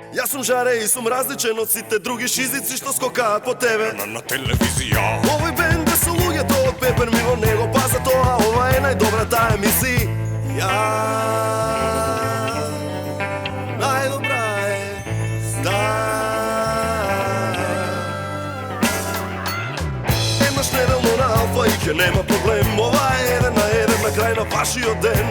Јас сум жаре и сум различен од сите други шизици што скокаат по тебе на телевизија. Овој бенд бе со луѓето од Пепер, ми во него паза тоа, ова е најдобрата емисија. Најдобра е Еднаш неделно на Алфа и ке нема проблем. Ова е еден на еден на крај на вашиот ден.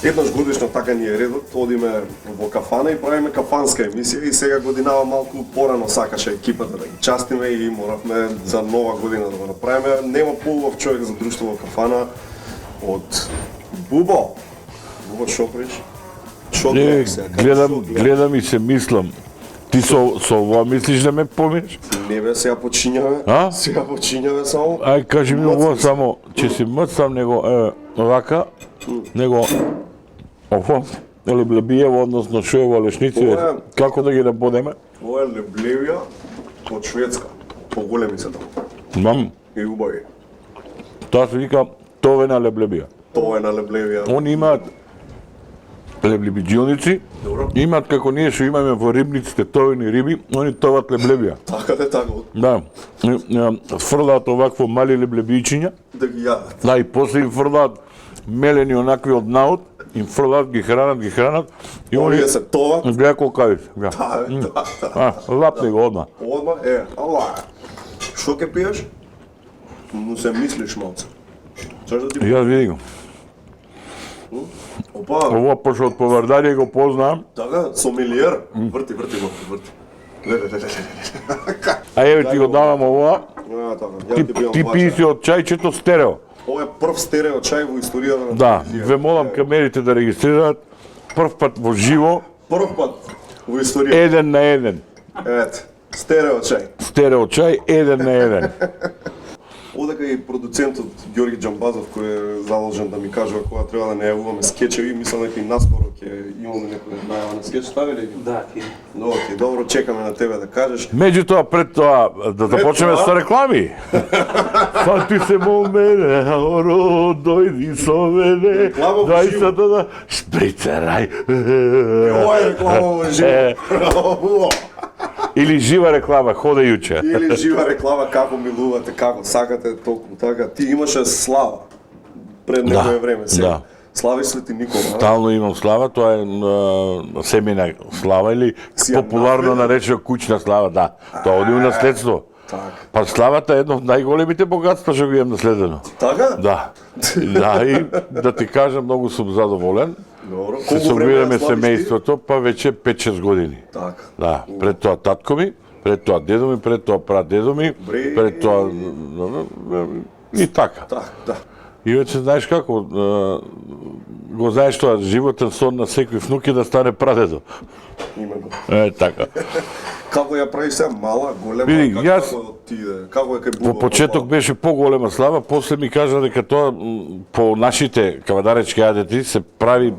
Еднаш годишно така ни е редот, одиме во кафана и правиме кафанска емисија и сега годинава малку порано сакаше екипата да ги частиме и моравме за нова година да го направиме. Нема поубав човек за друштво во кафана од Бубо. Бубо Шоприч. Гледам и се мислам. Ти со ова мислиш да ме поминеш? Не бе, сега почињаме. Сега почињаме само. Ај, кажи ми ово само, че си мрцам него вака, него ово, леблебиево, односно шоево лешници, како да ги набодеме? Ова е леблевија од Шведска. Поголеми се тоа. Мам. И убави. Тоа се вика товена леблебија. Тоа е на леблевија. Они имаат леблебиџилници, имаат како ние што имаме во рибниците товени риби, они товат леблебија. Така де така. Да. Фрлаат овакво мали леблебијчиња. Да ги јадат. Да, и после им фрлаат мелени онакви од наут, им фрлаат, ги хранат и они се товат. Гледа колкави. Да. Лапни го одма. Одма ала. Што ќе пиеш? Но се мислиш малце. Зашто ти? Јас видим. Опа. Ова пошто од Повардарија го познаам. Така, сомелиер. Врти. А еве ти го давам ова. Ти пии си од чајчето стерео. Ова е прв стерео чај во историјата на Да, ве молам камерите да регистрираат прв пат во живо. Прв пат во историјата. Еден на еден. Ете, стерео чај. Стерео чај, еден на еден. Одека и продуцентот Ѓорги Џамбазов кој е задолжен да ми кажува кога треба да најавуваме скечеви, мислам дека и наскоро ќе имаме некој најава на скеч, ставиле ги? Да, ќе. Добро, чекаме на тебе да кажеш. Меѓутоа пред тоа да започнеме со реклами. Фати се мо мене, оро дојди со мене. Дај се да шприцерај. Ова е реклама во живо. Или жива реклама, ходајуча. Или жива реклама, како милувате, како сакате, толку така. Ти имаше слава пред некое време сега. Да. Славиш ли ти никога? Стално имам слава, тоа е семена слава или популарно наречено куќна слава, да. Тоа оди у наследство. Па славата е едно од најголемите богатства што го имам наследено. Така? Да. Да, и да ти кажам, многу сум задоволен. Добро. Се собираме семејството, па веќе 5-6 години. Така. Да, пред тоа татко ми, пред тоа дедо ми, пред тоа прадедо ми, пред тоа и така. Так, да. И веќе знаеш како, го знаеш тоа, животен сон на секој внук е да стане прадедо. Именно. Така. Како ја прави сега мала, голема, Види, јас како е кај Бубо? Во почеток беше поголема слава, после ми кажа дека тоа по нашите кавадаречки адети се прави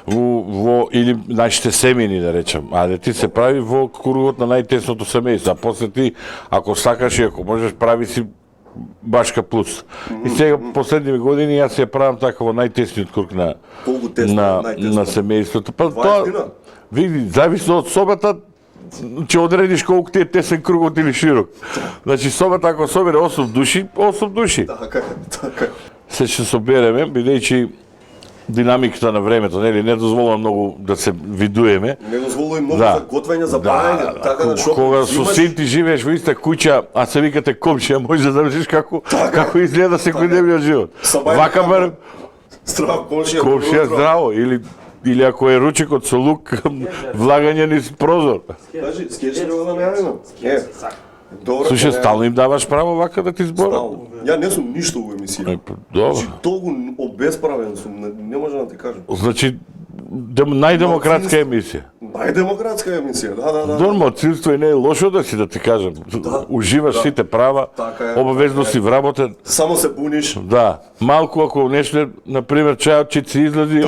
во или нашите семени да речам, адети се прави во кругот на најтесното семејство. А после ти ако сакаш и ако можеш прави си башка плюс. И сега последниве години јас ја правам така во најтесниот круг на семејството. Па тоа види, зависи од собата, ќе одредиш колку ти е тесен кругот или широк. Значи собата ако собере 8 души, 8 души. Така. Се ќе собереме, бидејќи динамиката на времето, нели, не дозволува многу да се видуеме. Не дозволува и многу за готвење, за правење, така да што кога со син ти живееш во иста куќа, а се викате комшија, можеш да замислиш како изгледа секојдневниот живот. Вака барем здраво комшија здраво или ако е ручекот со лук, влагање низ прозор. Кажи, скеч ли го да најавиме? Добро. Слушай, стално им даваш право вака да ти зборам. Ја не сум ништо во емисија. Добро. Значи, толку обесправен сум, не може да ти кажам. Значи, најдемократска емисија. Најдемократска емисија, да. Домоцинство и не е лошо да си, да ти кажам. Уживаш сите права, обавезно си вработен. Само се буниш. Да. Малку ако нешто, например, чајот ќе си излази,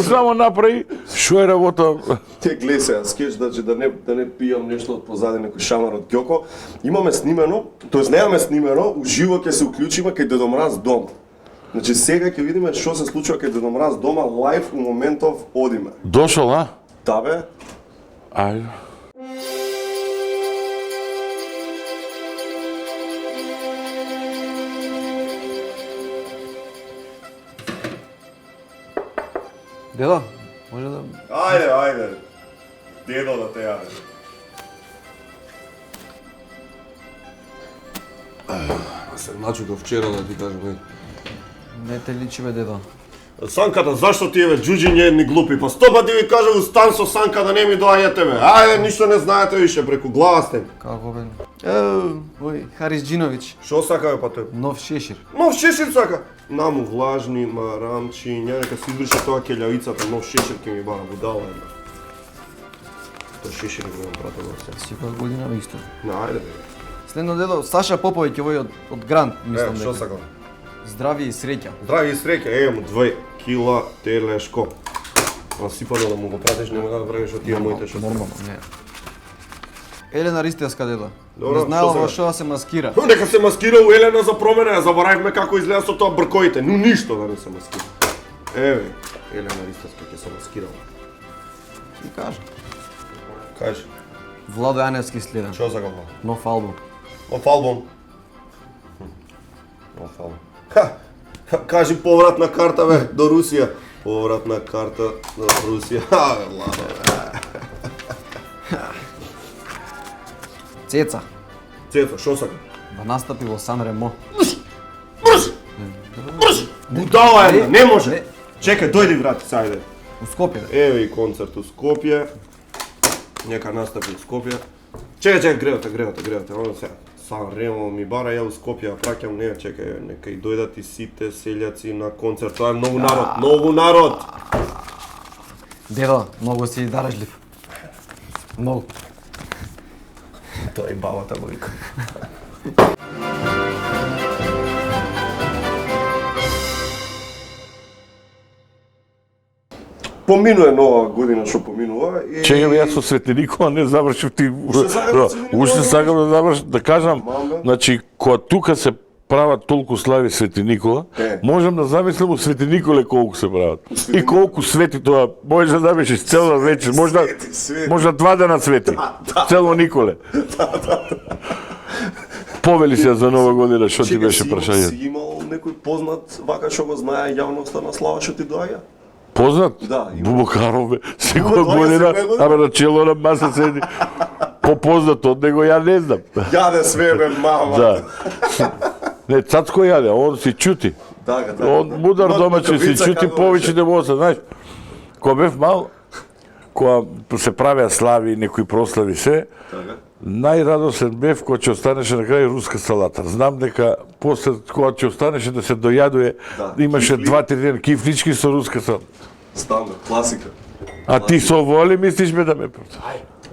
само направи, шо е работа? Те гледај сега, скеч да не пијам нешто од позади некој шамар од Ѓоко. Имаме снимено, тоест немаме снимено, уживо ќе се уклучиме кај Дедо Мраз дом. Значи сега ќе видиме што се случува кај Дедо Мраз дома лајв у моментов одиме. Дошол, а? Да бе. Ајде. Дедо, може да... Ајде. Дедо да те јаде. Се начудов вчера да ти кажам. Не те личи бе, дедо. Санката, зашто ти е бе џуџиње едни глупи? Па 100 пати ви кажав у стан со Санка да не ми доаѓате бе. Ајде, ништо не знаете више, преку глава сте. Како бе? Ој, Харис Джинович, Шо сака бе па тој? нов шешир. Нов шешир сака. Наму влажни, марамчи, нека се избрише тоа келјавицата, нов шешир ќе ми бара будала една. Тој шешир го имам пратил во се. Секоја година исто. Ајде бе. Следно дедо, Саша Поповиќ овој од Грант, мислам Шо дека. сака? Здравје и среќа. Здрави и среќа, му 2 кила телешко. Насипано да му го пратиш, нема да правиш од тие моите шо. Нормално, не. Елена Ристевска, дедо. Добро, Не знаела што во сега? што да се маскира. Нека се маскира у Елена за промене, заборавивме како изгледа со тоа бркоите, но ништо да не се маскира. Еве, Елена Ристевска ќе се маскирала. И кажа. Кажи, Владо Јаневски следен. што за гава? Нов албум. Нов албум. Нов албум. Кажи повратна карта бе до Русија. Повратна карта до Русија. Бе, ладно бе. Цеца. Цецо, што сака? Да настапи во Сан Ремо. Будала една, не може. Не. Чекај, дојди врати, сајде. У Скопје. Еве и концерт у Скопје. Нека настапи у Скопје. Чекај, гревате. Оно сега. Сан Ремо ми бара, ја у Скопје праќам, не, чекај, нека и дојдат и сите селјаци на концерт. Тоа е многу народ. Дедо, многу си дарежлив. Многу. Тоа и бабата го вика. Поминува нова година што поминува и Чекам јас со Свети Никола не завршив ти. Уште сакам да завршам, да кажам, значи кога тука се прават толку слави Свети Никола, можам да замислам у Свети Николе колку се прават. И колку свети тоа, можеш да замислиш цела вечер, можда 2 дена свети. Цело Николе. Повели се за нова година, што ти беше Си прашање? имал некој познат вака што го знае јавноста на слава што ти доаѓа? Познат? Да, има. Бубокаров бе, секоја доаѓа година, секоја година? абе на чело на маса седи. Попознат од него, ја не знам. Јаде све бе, мама. Да. Не, Цацко јаде, он си чути. Да. Он мудар домаќин си чути повеќе да може, знаеш. Кога бев мал, кога се правеа слави, некои прослави се, најрадосен бев кога ќе останеше на крај руска салата. Знам дека после кога ќе останеше да се дојадуе, имаше 2-3 дена кифлички со руска салата. Стандард, класика. А ти со воли мислиш ме да ме против?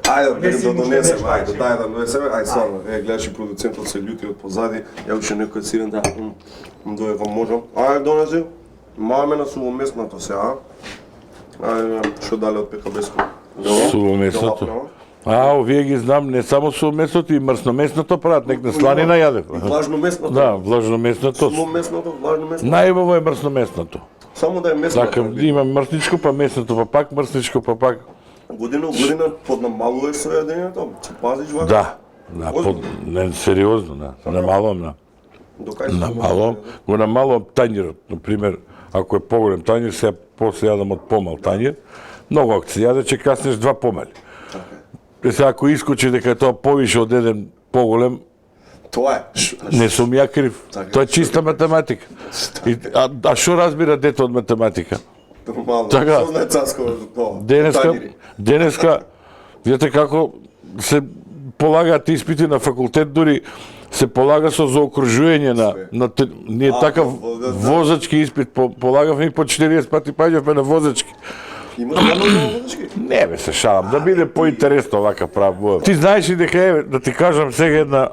Ајде, да донесем, дај да донесем, стварно, гледаш и продуцентот се љути од позади, ја уште некој сирен да, дојде кога можам. Ајде, донеси, маме на сувоместното сега, ајде, што дале од ПКБ-ско? Сувоместното. Овие ги знам, не само сувоместното, и мрсноместното прават, нек на сланина јадев. Влажноместното? Да, влажноместното. Сувоместното, влажноместното? Најубаво е мрсноместното. Само да е местното. Така, има мрсничко, па местното, па пак мрсничко, па пак. Година поднамалуваш со јадењето? Се пазиш вака? Да, не, сериозно, да. Намалувам, да. Докај се Намалувам, го намалувам тањерот, например, ако е поголем тањер, сега после јадам од помал тањер, многу ако се јаде, ќе каснеш 2 помали. Сега ако искочи дека е тоа повише од еден поголем, Тоа е. не сум ја крив. Тоа е чиста математика. А што разбира дете од математика? Нормално. Така. Што знае Цаско за тоа? Денеска, видите како се полагаат испити на факултет, дури се полага со заокружување на ние такав возачки испит полагавме и по 40 пати паѓавме на возачки. Имаш јавно возачки? Не бе, се шалам, да биде поинтересно вака прав. Ти знаеш ли дека е, да ти кажам сега една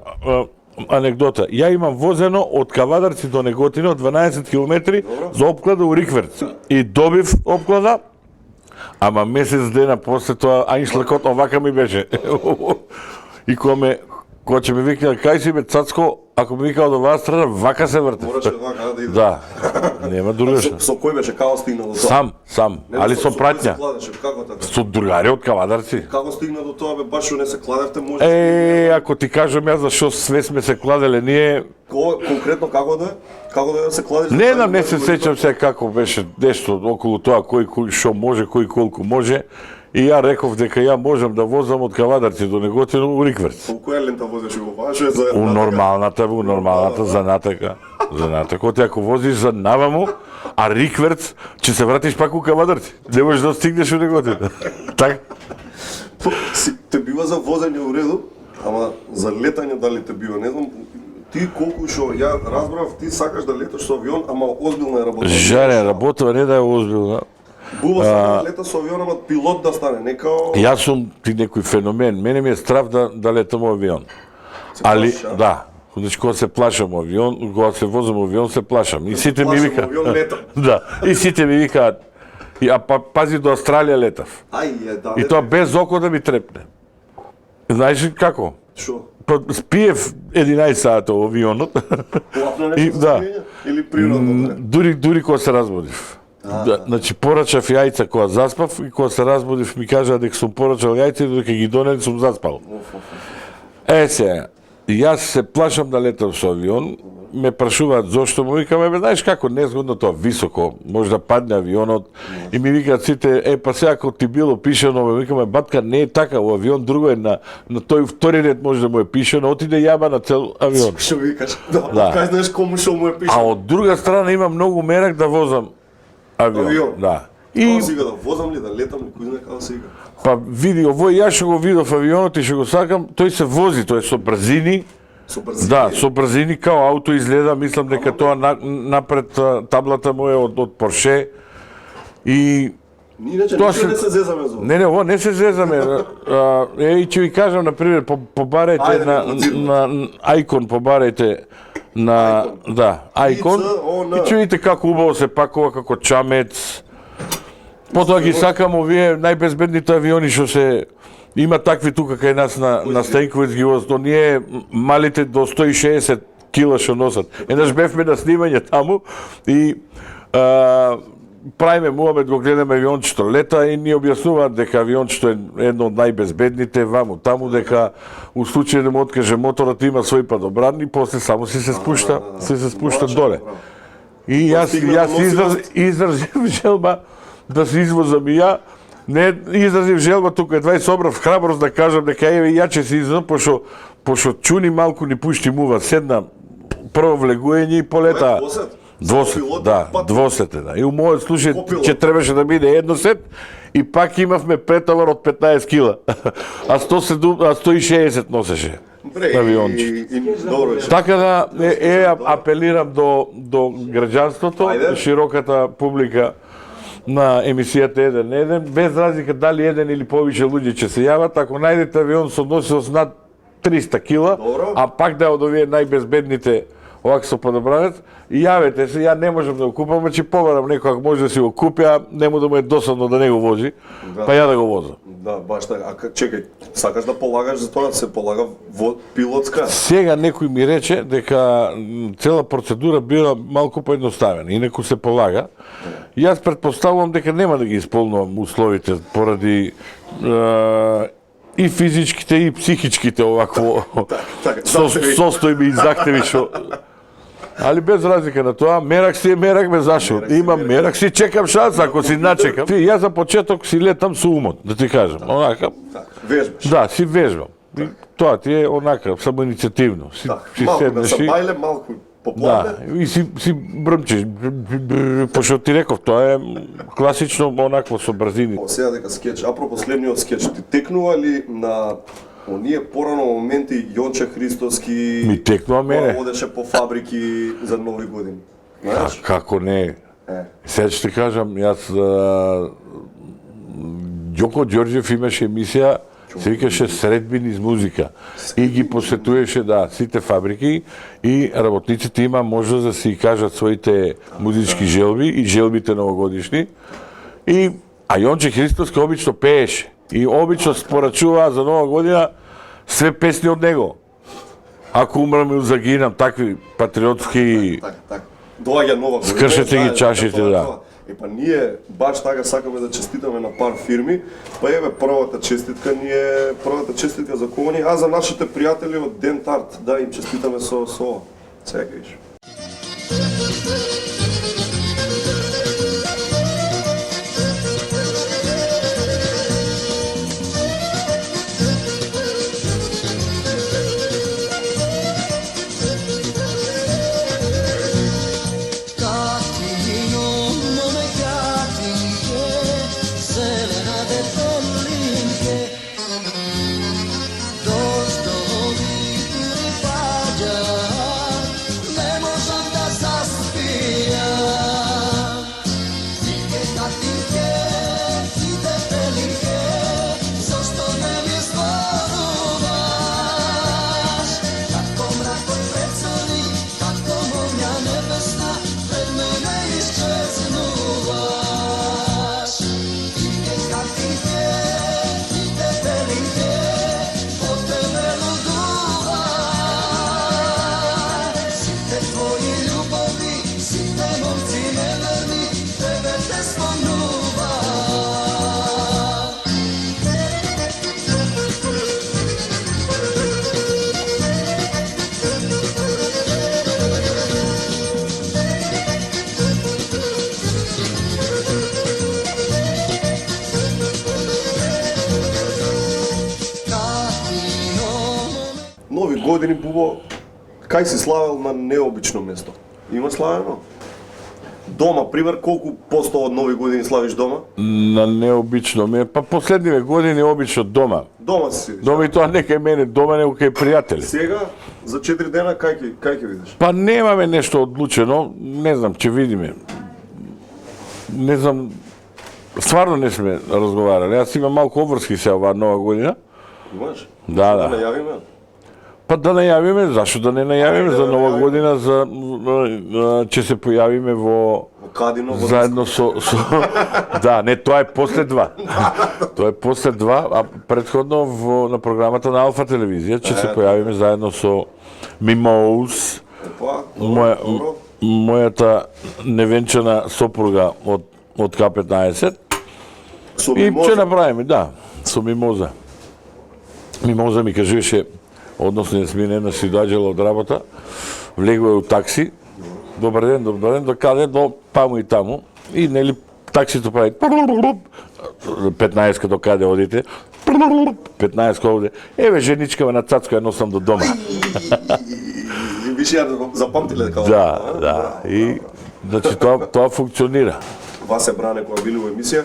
анекдота. Ја имам возено од Кавадарци до Неготино 12 километри за опклада у Рикверц. И добив опклада, ама месец дена после тоа ајншлакот овака ми беше. И кога ме кога ќе ме викнал кај си бе цацко, ако ме викал од оваа страна, вака се врте. Мораше вака да иде. Да. Нема другашно. Со кој беше како стигна до тоа? Сам, али со пратња. Како така? Со другари од Кавадарци. Како стигна до тоа бе, баш што не се кладевте, може. Ако ти кажам јас за што све сме се кладеле ние, Конкретно како да е? Како да се кладеш? не знам, не се сеќам се како беше нешто околу тоа кој што може, кој колку може. И ја реков дека ја можам да возам од Кавадарци до Неготино у Рикверц. Која лента возиш го важно за У нормалната за натака. За натака. Оти ако возиш за наваму, а Рикверц, ќе се вратиш пак у Кавадарци. Не можеш да стигнеш у Неготино. Така? Те бива за возење у реду, ама за летање дали те бива, не знам. Ти колку што ја разбрав, ти сакаш да леташ со авион, ама озбилна е работа. Жаре, работа не да е озбилна. Буба сакаш да лета со авион, ама пилот да стане, не као... Јас сум ти некој феномен. Мене ми е страв да летам авион. Али, плашиш, а? да. Значи, кога се плашам авион, кога се возам авион, се плашам. И сите ми плашам вика... авион, летам. Да. И сите ми викаат, пази до Австралија летав. Да. И тоа без око да ми трепне. Знаеш ли како? Шо? Па спиев 11 сата во авионот. Плапно И, нешто да. за спиење? Или природно? Дури кога се разбудив. Да, значи порачав јајца кога заспав и кога се разбудив ми кажа дека сум порачал јајца и додека ги донели сум заспал. Се, јас се плашам да летам со авион, ме прашуваат зошто, му викам, знаеш како, незгодно тоа, високо, може да падне авионот, и ми викаат сите, па сега ако ти било пишано, ме викаме, батка, не е така, во авион друго е, на тој втори ред може да му е пишано, отиде јаба на цел авион. Што викаш? Да. Кај знаеш кому што му е А пишано? од друга страна има многу мерак да возам авион. Да. И сега да возам ли, да летам ли, кој знае како се ига? Па види, овој јас што го видов авионот и што го сакам, тој се вози, тој е со брзини. Со брзини? Да, со брзини као ауто изгледа, мислам дека тоа напред таблата му е од Порше. И Иначе тоа ништо не се зезаме за ова. Не, ово не се зезаме. И ќе ви кажам, например, побарајте Ајде, на Ајкон, побарајте на да, Ајкон ICON. и ќе видите како убаво се пакува како чамец. Потоа ги сакам овие најбезбедните авиони што се има такви тука кај нас на Стенковиц ги возат, но ние малите до 160 кила што носат. Еднаш бевме на снимање таму и правиме муабет, го гледаме авиончето лета и ни објаснуваат дека авиончето е едно од најбезбедните ваму таму, дека у случај да му откаже моторот има свој падобран и после само се спушта доле. И јас изразив желба да се извозам и ја, не изразив желба тука, едва и собрав храброст да кажам дека еве ја ќе се извозам, пошто чуни малку ни пушти мува, седна прво влегување и полета. Двосет, да, двосете, да. И у мојот случај ќе требаше да биде едносет и пак имавме претовар од 15 кила. А 160 носеше авионче. Така да апелирам до граѓанството, широката публика на емисијата 1-1, без разлика дали еден или повише луѓе ќе се јават, ако најдете авион со носилост над 300 кила, а пак да од овие најбезбедните овако со подобранец, и јавете се, ја не можам да го купам, че побарам некој ако може да си го купи, а нему да му е досадно да не го вози, па ја да го возам. Да, баш така. А чекај, сакаш да полагаш за тоа, да се полага пилотска? Сега некој ми рече дека цела процедура била малку поедноставена, инаку се полага. Јас претпоставувам дека нема да ги исполнувам условите поради и физичките и психичките овакво состојби и захтеви што. Али без разлика на тоа, мерак си е мерак ме зашо. Имам мерак си, чекам шанса, ако си начекам. Јас за почеток си летам со умот, да ти кажам. Онака. Вежбаш. Да, си вежбам. Тоа ти е онака, само иницијативно. Си малку седнеш да бајле, малку попладне. Да, и си брмчиш. Пошто ти реков, тоа е класично онакво со брзини. Сега дека скеч, апропо следниот скеч, ти текнува ли на оние порано моменти Јонче Христоски Ми текнува мене. Одеше по фабрики за нови години? Знаеш? Како не? Сега ќе ти кажам, јас Ѓоко Ѓорѓев имаше емисија, се викаше Средбин из музика. И ги посетуваше, да, сите фабрики и работниците има можност да си кажат своите музички желби и желбите новогодишни. А Јонче Христоски обично пееше. И обично спорачуваа за нова година све песни од него. Ако умрам или загинам, такви патриотски... Така. Доаѓа нова година. Скршете ги знаеш, чашите, тоа е да. тоа. Па ние баш така сакаме да честитаме на пар фирми, па еве првата честитка за кого ни, а за нашите пријатели од Дентарт, да им честитаме со сега виж. Нови години, Бубо, кај си славел на необично место? Има славено? Дома, пример, колку посто од нови години славиш дома? На необично ми е, па последниве години обично дома. Дома си сидиш. Дома и тоа не кај мене, дома него кај пријатели. Сега, за 4 дена, кај ќе видиш? Па немаме нешто одлучено, не знам, ќе видиме. Не знам, стварно не сме разговарали. Јас имам малку обврски се оваа нова година. Имаш? Да, Да да. најавиме? Па да најавиме, зашто да не најавиме Ајде, за да нова најавиме. година, ќе се појавиме во Во Кадино, во заедно со да, не, тоа е после два. Тоа е после два, а претходно на програмата на Алфа телевизија ќе се појавиме заедно со Мимоус, Па, мојата невенчана сопруга од К15. Со И ќе мимоза. направиме, да, со Мимоза. Мимоза ми кажеше, односно не сме една си доаѓала од работа, влегува у такси, добар ден, до каде, до таму и таму, и нели таксито прави 15 до каде одите, 15 овде, еве женичкава на цацко ја носам до дома. И више ја запамтиле како. Да, да, и значи тоа функционира. Васе Бране која били во емисија,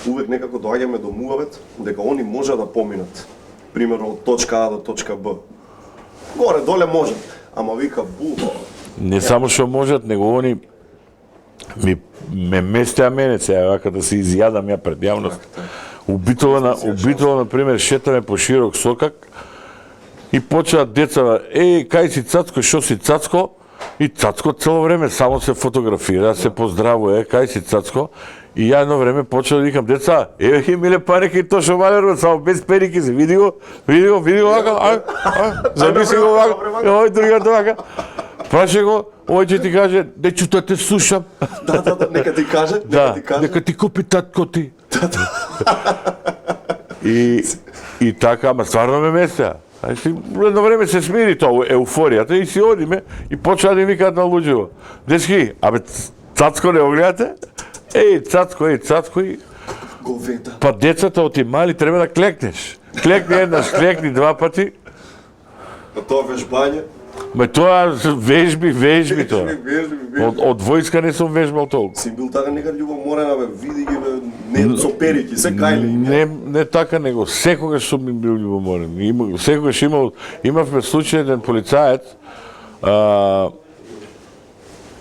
увек некако доаѓаме до муавет дека они може да поминат. Примерно од точка А до точка Б. Горе доле можат, ама вика Бубо. Не само што можат, него они ме местеа мене сега вака да се изјадам ја пред јавност. Убитола на пример шетаме по широк сокак и почнаа децава, кај си цацко, шо си цацко? И цацко цело време само се фотографира, се поздравува, кај си цацко? И ја едно време почнав да викам, деца, еве ги миле пареки и то шо валерно, само без перики се, види го вака, замисли го вака, овој другиот вака. Праше го, овој ќе ти каже, дечу тоа те слушам. Да, нека ти каже, Да, нека ти купи татко ти. И така, ама стварно ме местеа. Значи, едно време се смири тоа еуфоријата и си одиме и почнаа да ми викаат на луѓево. Дечки, абе цацко не го гледате? Цацко и... Говеда. Па децата од ти мали треба да клекнеш. Клекни еднаш, клекни два пати. На тоа вежбање. Ме тоа вежби тоа. Од војска не сум вежбал толку. Си бил така некад љубоморена, бе, види ги, бе, не со перики, се кајли. Не така, него секогаш сум бил љубоморен. Секогаш имавме случај еден полицаец,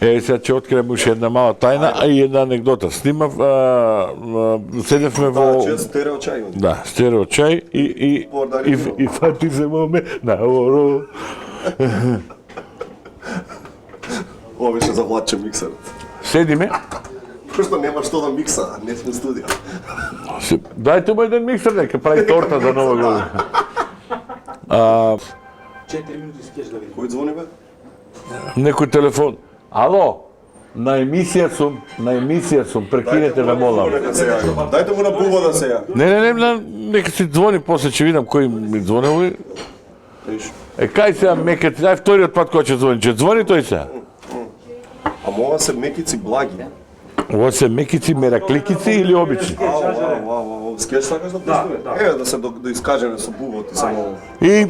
сега ќе открием уште една мала тајна, а и една анегдота. Снимав, седевме во... Да, стерео чај. Да, стерео чај и фати се моме на оро. Ова беше за Владче миксерот. Седиме. Пошто нема што да микса, не сме студија. Дајте му еден миксер, нека прави торта за нова година. 4 минути скеш да видим. Кој звони бе? Некој телефон. Ало, на емисија сум, прекинете ме молам. Дајте му на бубада сега. Не, нека си звони, после ќе видам кој ми звонил. Кај сега мекет, ај вториот пат кој ќе звони, ќе звони тој сега. Ама ова се мекици благи. Ова се мекици, меракликици или обични? Скеш сакаш да пуштиме? Еве да се да искажеме со бубот и само. И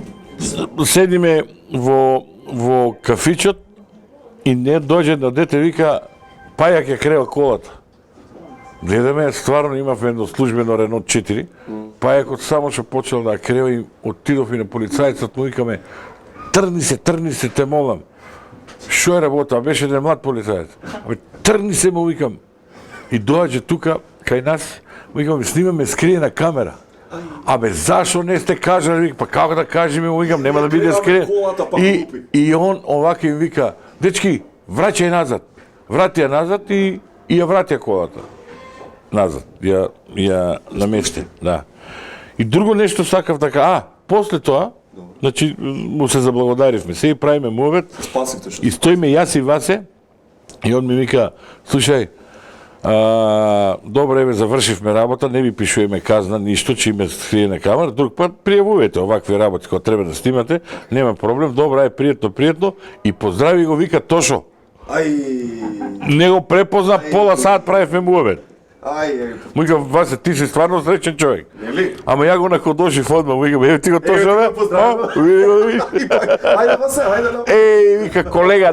седиме во кафичот и не дојде на дете вика пајак ја крева колата. Гледаме, стварно имавме едно службено Ренот 4. Пајакот само што почел да крева и отидов и на полицајцот му викаме трни се, те молам. Шо е работа? Беше еден млад полицајец. Трни се му викам. И доаѓа тука кај нас, му викам, снимаме скриена камера. Зашо не сте кажали? Вика, па како да кажеме, му викам, нема да биде скриен. И он овака им вика, дечки, враќај назад. Врати ја назад и ја врати колата. Назад, ја намести, да. И друго нешто сакав така, после тоа, значи, му се заблагодаривме, се и правиме муавет, и стоиме јас и Васе, и он ми вика, слушај, добро еве завршивме работа, не ви пишуваме казна, ништо, че име скриена камера, друг пат пријавувате овакви работи кои треба да снимате, нема проблем, добро, пријатно, и поздрави го, вика Тошо. Не го препозна, пола саат правивме муавет. Му викам, Васе, ти си стварно среќен човек. Ама ја го находошив одма, му викам, ти го Тошо, бе? Ајде, Васе, ајде. Вика, колега,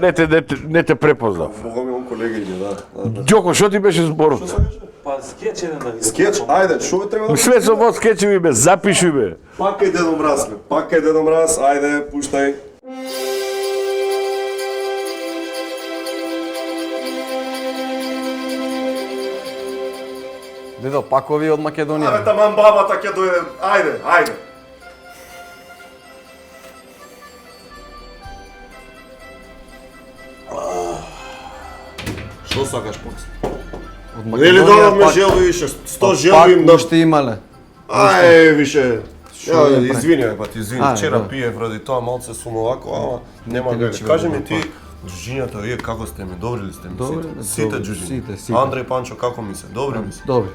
не те препознав. Бога ми, он колега иде, да. Ѓоко, шо ти беше зборот? Па скеч еден да видим. Скеч, ајде, шо треба да... Све со во скечеви бе, запиши бе. Пак е Дедо Мраз, ајде, пуштај. Дедо, пак овие од Македонија. Таман бабата ќе дојде, ајде. Што сакаш после? Од Нели дадовме желби више, 100 желби им да... Пак уште имале. Ај, више. Извини, извини. Вчера добро. пиев ради тоа малце сум овако, ама нема Те га. ничего Кажи не ми ти, джуџињата, вие како сте ми, добри ли сте ми Добри, сите? добри, Сите джуџиња. сите. Andrej Pančo, како ми се? Добри ми се? Добри.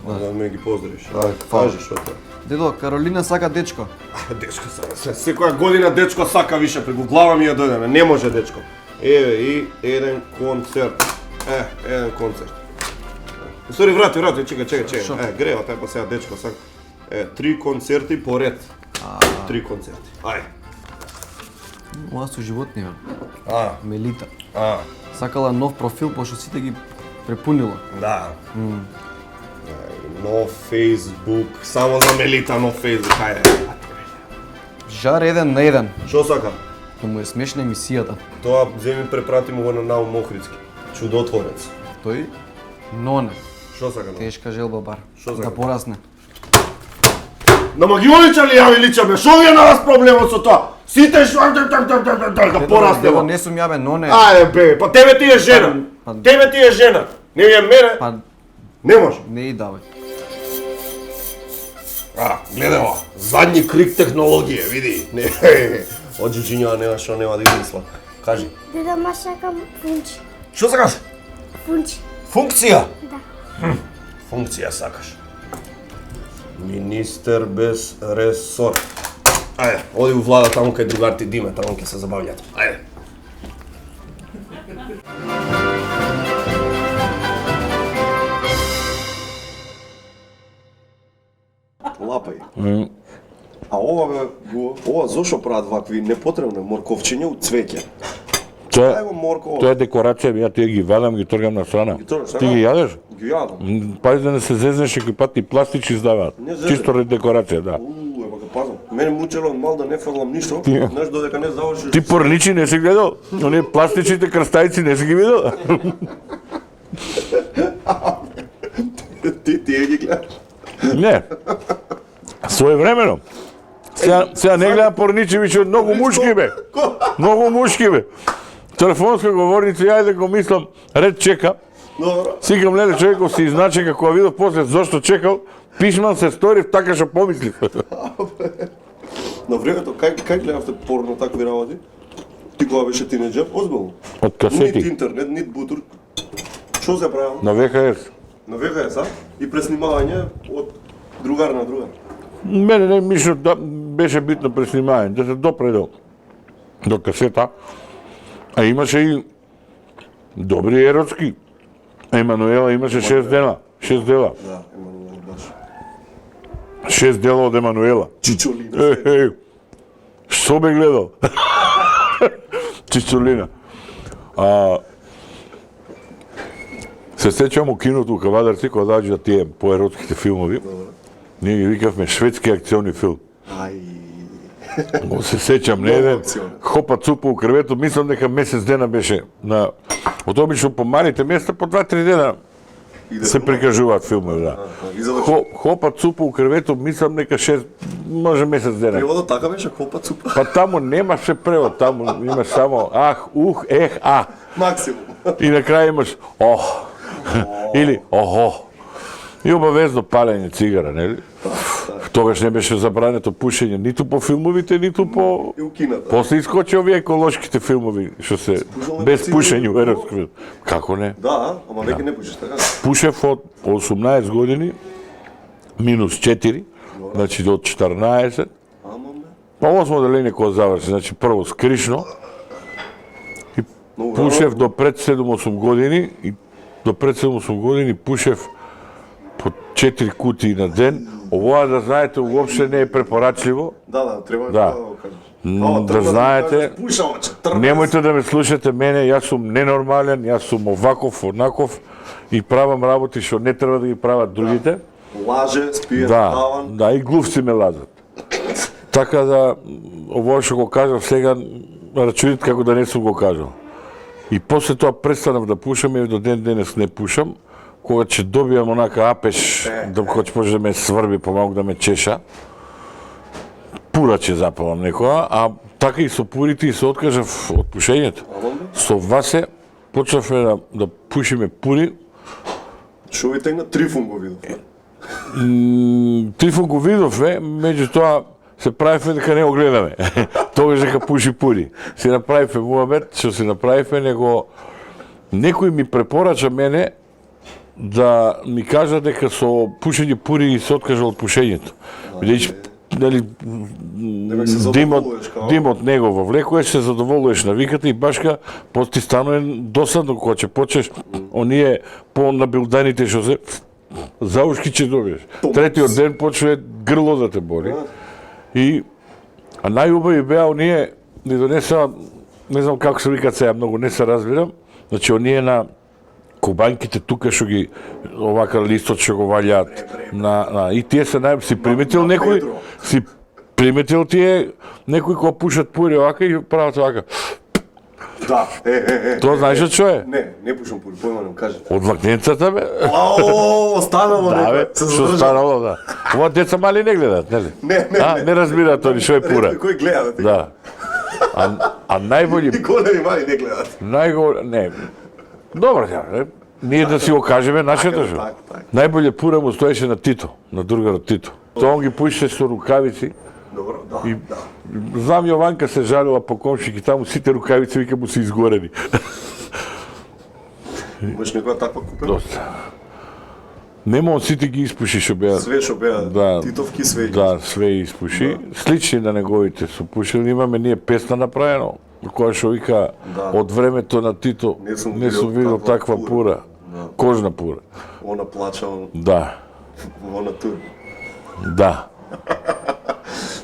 Да ме ги поздравиш. фала. Кажи што те. Дедо, Каролина сака дечко. Дечко сака. Секоја година дечко сака више, преку глава ми ја дојдеме. Не може дечко. Еве и еден концерт. Еден концерт. Сори, врати, чекај. Грева тај па сега дечко сака. 3 концерти поред. 3 концерти. Ајде. Ова со животни, бе. Мелита. Сакала нов профил, пошто сите ги препунила. Да. Нов Facebook, само за Мелита нов Facebook, ајде. Жар 1 на 1. Што сака? Но му е смешна емисијата. Тоа земи препрати му го на Наум Охридски. Чудотворец. Тој Ноне, Што сака? тешка желба бар. Што за Да порасне. На Магиолича ли јави личаме? Шо ви е на вас проблемот со тоа? Сите да порасне. Дедо, не сум ја бе, Ноне. Ајде бе, па тебе ти е жена. Тебе ти е жена. Не е мене. Па Не може. не и да бе. Гледај ова. Задни крик технологија, види. Не. Од джуџиња нема да измисла. Кажи. Деда, ма сакам фунчи. Што сакаш? Фунчи. Функција? Да. Функција сакаш. Министер без ресор. Ајде, оди у влада таму кај другарти Диме, таму ќе се забављат. Ајде. Лапај. А ова бе, ова зошо прават вакви непотребни морковчиња од цвеќе? Ај го морково. Тоа е декорација, ја ти ги вадам, ги тргам на страна. тргаш, Ти ги јадеш? Ги јадам. Пази да не се зезнеш, некој пат и пластичи издаваат. Не зезне. Чисто ради декорација, да. Ема га пазам. Мене мучело од мал да не фрлам ништо, знаеш додека не завршиш. Ти порничи не си гледал? Оние пластичните крстајци не си ги видел? Ти ги гледаш. Не. Своевремено. Сега не гледам порничи, више многу мушки бе. Многу мушки бе. Телефонска говорница, ја да го мислам, ред чека. Добро. Сикам, леле, човеков се изначека, кога видов после зошто чекал, пишман се сторив, така што помислив. На времето, кај гледавте порно такви работи? Ти кога беше тинеџер, озбилно? Од касети. Нит интернет, нит бутур. Што се правило? На ВХС. На ВХС, а? И преснимање од другар на другар. Мене не мислам да беше битно преснимање, да се допре до касета. А имаше и добри еротски. Емануела имаше 6 дела. 6 дела. Да, Емануел баш. 6 дела од Емануела. Чичолина. Што бе гледал? Чичолина. Се сеќавам у киното у Кавадарци, кога доаѓа тие поеротските филмови. Ние ги викавме шведски акциони филм. Ај. Го се сеќам, не еден, хопа цупа у крвето, мислам дека месец дена беше на... Од обично по малите места по 2-3 дена се прикажуваат филмови, да. Хопа цупа у крвето, мислам дека 6, може месец дена. Преводот така беше, хопа цупа. Па таму немаше превод, таму имаш само ах, ух, ех, а. Максимум. И на крај имаш ох. Или охо. И обавезно палење цигара, нели? Тогаш не беше забрането пушење ниту по филмовите, ниту по... И у кината. После искочи овие еколошките филмови, што се без пушење у еротски. Како не? Да, ама веќе не пушиш, така? Пушев од 18 години, минус 4, значи до 14. Па 8 деление кога заврши, значи прво скришно, и пушев до пред 7-8 години, и до пред 7-8 години пушев по 4 кутии на ден. Ова да знаете уопште не е препорачливо. Да, треба Да. го кажеш. Да знаете, Пушаваче, немојте да ме слушате мене, јас сум ненормален, јас сум оваков, онаков и правам работи што не треба да ги прават другите. Лаже, спие, Да, таван. да, и глувци ме лазат. Така да, ово што го кажав сега, рачуните како да не сум го кажал. И после тоа престанав да пушам и до ден денес не пушам. Кога ќе добијам онака апеш, да кога ќе може да ме сврби, помалку да ме чеша, пура ќе запалам некоја, а така и со пурите и се откажав од пушењето. Со Васе почнавме да пушиме пури. Шо ви тегна? Трифун го видов. Трифон го видовме, меѓутоа се правивме дека не го гледаме. Тогаш дека пуши пури. Си направивме муабет, што си направивме, него некој ми препорача мене да ми кажа дека со пушење пури се откажа од пушењето. Бидејќи нели димот него во влекуваш, се задоволуваш навиката и башка ти станува досадно кога ќе почнеш оние по-набилданите што се заушки ќе добиеш. Третиот ден почне грло да те боли. И најубави беа оние ни донесаа, не знам како се викаат сега, многу не се разбирам, значи оние на кубанките тука што ги овака листот што го валјаат и тие се си приметил некој, си приметил тие некои кога пушат пури овака и прават овака. Да, Тоа знаеш што е? Не пушам пури, појма не кажи. Од вакненцата бе. Останало Да бе, што станало, да. Ова деца мали не гледат, нели? Не разбираат они што е пура. Кој гледа? Да. А најболи... И големи мали не гледат. Не. Добро, не. Ние да си го кажеме нашето што. Најболе пура му стоеше на Тито, на другарот Тито. Тоа он ги пуше со рукавици. Добро, да. И знам Јованка се жалила по комшики, таму сите рукавици вика му се изгорени. Имаш некоја таква купена? Доста. Нема од сите ги испуши што беа. Све што беа, Титовки, све ги. Да, све испуши. Слични на неговите су пушили. Имаме ние песна направено, која што вика од времето на Тито не сум видел таква пура. Кожна пура. Она плача, Да. она тур. Да.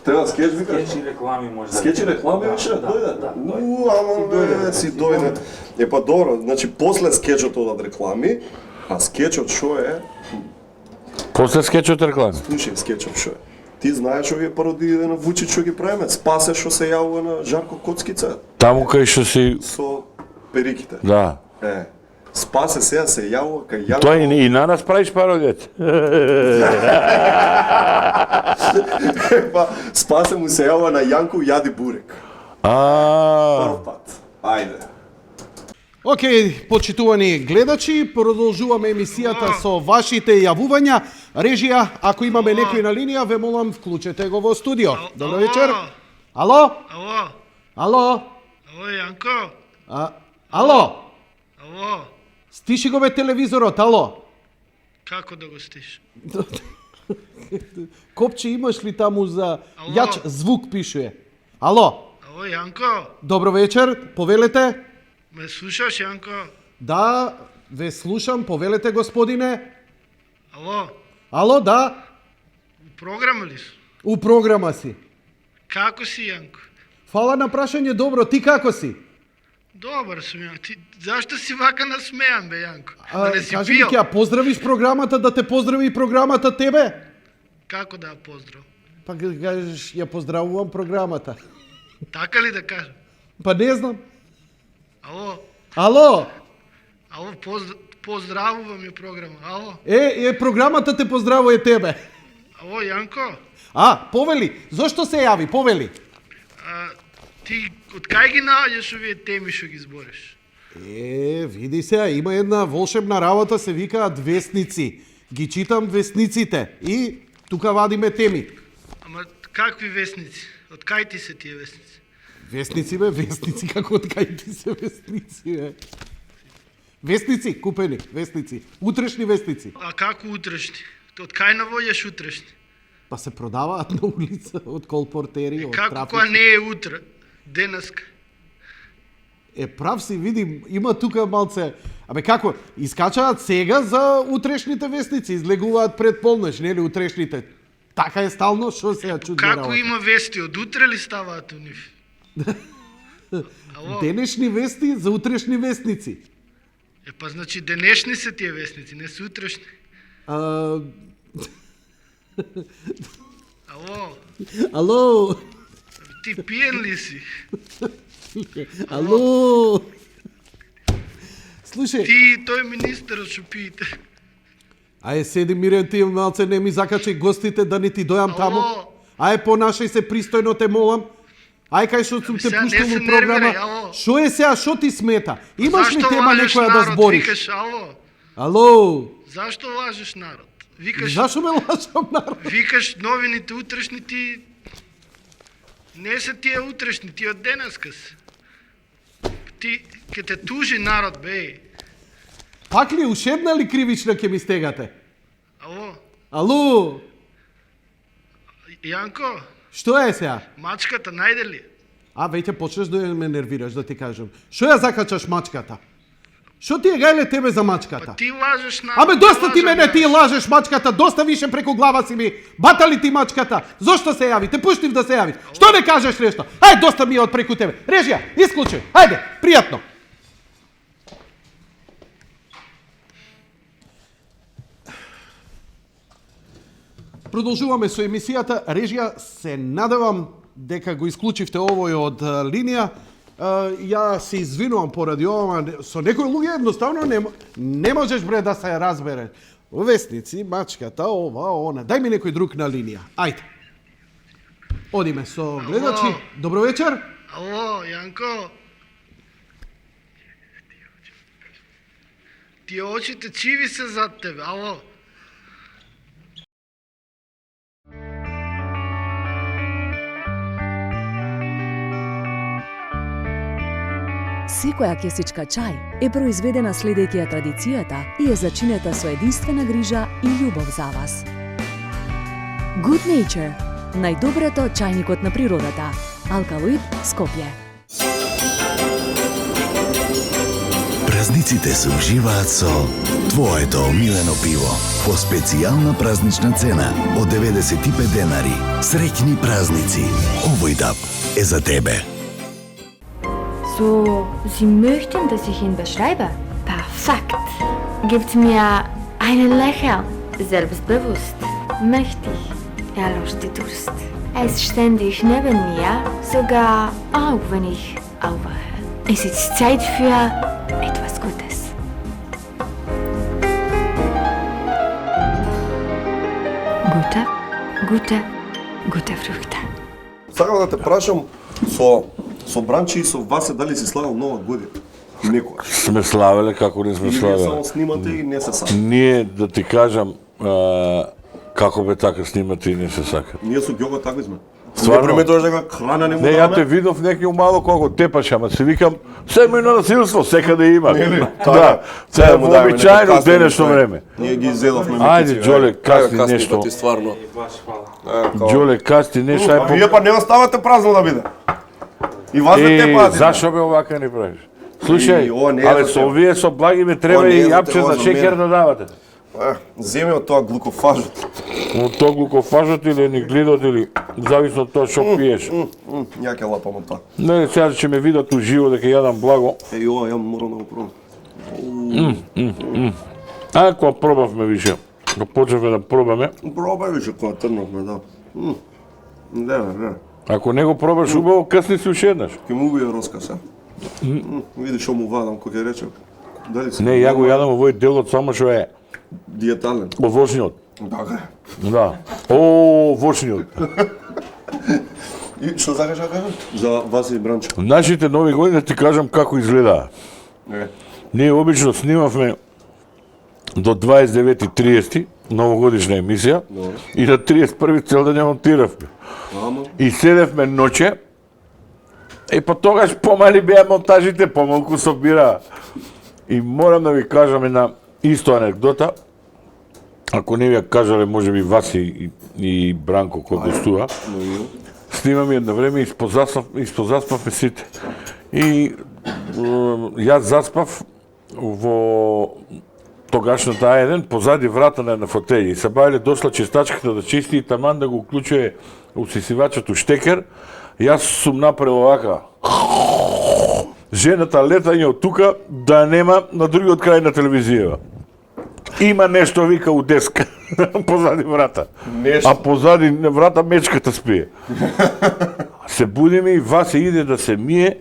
Треба скеч вика? Скеч и реклами може да... Скеч и реклами беше? Да. Ама си дојде. Па добро, значи после скечот од реклами, а скечот што е? После скечот реклами. Слушај, скечот што е? Ти знаеш овие пародии на Вучич што ги правиме? Спасе што се јавува на Жарко Коцкица? Таму кај што си... Со периките. Да. Спасе сега се јавува кај Јанко... Тој и на нас правиш пародијата. Па, Спасе му се јавува на Јанко Јади Бурек. Прв пат. Ајде. Океј, почитувани гледачи, продолжуваме емисијата со вашите јавувања. Режија, ако имаме некој на линија, ве молам, вклучете го во студио. Добро вечер. Ало? Ало? Ало? Ало, Јанко? Ало? Ало? Стиши го бе телевизорот, ало? Како да го стиш? Копче имаш ли таму за јач звук пишуе? Ало? Ало, Јанко? Добро вечер, повелете. Ме слушаш, Јанко? Да, ве слушам, повелете господине. Ало? Ало, да, У програма ли си? у програма си. Како си, Јанко? Фала на прашање, добро, ти како си? Добар сум, Јанко. Ти зашто си вака насмејан, бе, Јанко? Да не си Кажи ми, пиел? ќе ја поздравиш програмата, да те поздрави и програмата тебе? Како да ја поздрав? Па кажеш, ја поздравувам програмата. Така ли да кажам? Па не знам. Ало? Ало? Ало, поздравувам ја програма. Ало? Програмата те поздравува тебе. Ало, Јанко? Повели, зошто се јави, повели? Ти од кај ги наоѓаш овие теми што ги збориш? Види се, има една волшебна работа, се викаат весници. Ги читам весниците и тука вадиме теми. Ама какви весници? Од кај ти се тие весници? Весници, бе, весници, како од кај ти се весници, бе? Весници, купени, весници. Утрешни весници. А како утрешни? Од кај навоѓаш утрешни? Па се продаваат на улица, од колпортери, од Како трафици. кога не е утре? Денеска? Прав си, видим, има тука малце... Абе како, искачаат сега за утрешните вестници, излегуваат пред полноќ, нели утрешните. Така е стално, што се ја чудна Како има вести, од утре ли ставаат у нив? Ало? Денешни вести за утрешни вестници. Па значи денешни се тие вестници, не се утрешни. Ало? Ало? Ти пиен ли си? Ало? Слушај. Ти тој министерот што пиете. Седи мирен, ти малце не ми закачај гостите да не ти дојам таму. Понашај се пристојно, те молам. Кај што сум те пуштил у програма. Шо е сега, шо ти смета? Имаш ли тема некоја да збориш? Викаш, ало? Ало? Зашто лажеш народ? Викаш, зашто ме лажам народ? Викаш новините утрешни, ти... Не се тие утрешни, ти од денеска се. Ти, ке те тужи народ, бе. Пак ли, ушедна ли кривична ке ми стегате? Ало? Ало? Јанко? Што е сега? Мачката, најде ли? Веќе почнеш да ме нервираш, да ти кажам. Што ја закачаш мачката? Што ти е гајле тебе за мачката? Па ти лажеш народ. Доста ти мене, ти лажеш мачката, доста више преку глава си ми. Бата ли ти мачката? Зошто се јави? Те пуштив да се јавиш. Што не кажеш нешто? Доста ми е од преку тебе. Режија, исклучи. Пријатно. Продолжуваме со емисијата. Режија, се надевам дека го исклучивте овој од линија. Ја се извинувам поради ова, со некои луѓе едноставно не можеш бре да се разбере. Вестници, мачката, ова, она. Дај ми некој друг на линија. Ајде. Одиме со гледачи. Добро вечер. Ало, Јанко. Тие очите чиви се зад тебе, ало. Секоја кесичка чај е произведена следејќи ја традицијата и е зачинета со единствена грижа и љубов за вас. Good Nature, најдоброто чајникот на природата. Алкалоид, Скопје. Празниците се уживаат со твоето омилено пиво по специјална празнична цена од 95 денари. Среќни празници. Овој даб е за тебе. So, Sie möchten, dass ich ihn beschreibe? Perfekt. Gibt mir einen Lächeln. Selbstbewusst, mächtig, er löscht die Durst. Er ist ständig neben mir, sogar auch wenn ich aufwache. Es ist Zeit für etwas Gutes. Gute Früchte. Сакам да те прашам со Бранчи и со Васе дали си славил Нова година? Некојаш. Сме славеле како не сме Или славеле. само снимате и не се сака. Ние, да ти кажам, како бе така снимате и не се сака. Ние со Ѓого такви сме. Стварно? Не приметуваш дека храна не му Не, ја даваме? те видов некој мало колку тепаш, ама си викам, семејно насилство, секаде има. Нели? Да, це е му даваме вообичаено некој касни денешно нешто. време. Ние ги изедовме. Ајде, Џоле, касни нешто. стварно. Џоле, касни нешто, ај Вие па не оставате празно да биде. И вас не те пати. Зашо бе овака не правиш? И, Слушај, ова не е абе за со тебе. овие со благи ме треба Ова не е и за јапче тебе, ова за за шекер мене. да давате. Земи од тоа глукофажот. Од тоа глукофажот или ниглидот или зависно од тоа што пиеш. Ја ќе лапам од тоа. Не, сега ќе ме видат уживо дека јадам благо. Еј, ова ја морам да го пробам. А кога пробавме више, кога почнавме да пробаме, Пробај више кога трнавме, да. Не. ако не го пробаш убаво, касни си уште еднаш. Ќе му убие роскаса. Види што му вадам, кој ќе рече. Дали си? Не, ја го јадам овој делот само што е Диетален. овошниот. Така е. Да. О, овошниот. И што сакаш да кажеш? За Васи Бранчо. Нашите нови години да ти кажам како изгледаа. Ние обично снимавме до 29.30 новогодишна емисија и на 31 цел ден ја монтиравме. И седевме ноќе и по тогаш помали беа монтажите, помалку собираа. И морам да ви кажам една исто анекдота. Ако не ви ја кажале, може би Васи и Бранко кој гостува. Снимаме едно време и испозаспавме сите. И јас заспав во тогашната А1 позади врата на фотељи. Сабајле дошла чистачката да чисти и таман да го уклучува усисивачот у штекер. Јас сум направил овака. Жената летање од тука да нема на другиот крај на телевизијава. Има нешто, вика, у деска, позади врата. Нешто. А позади врата мечката спие. Се будиме и Васе иде да се мие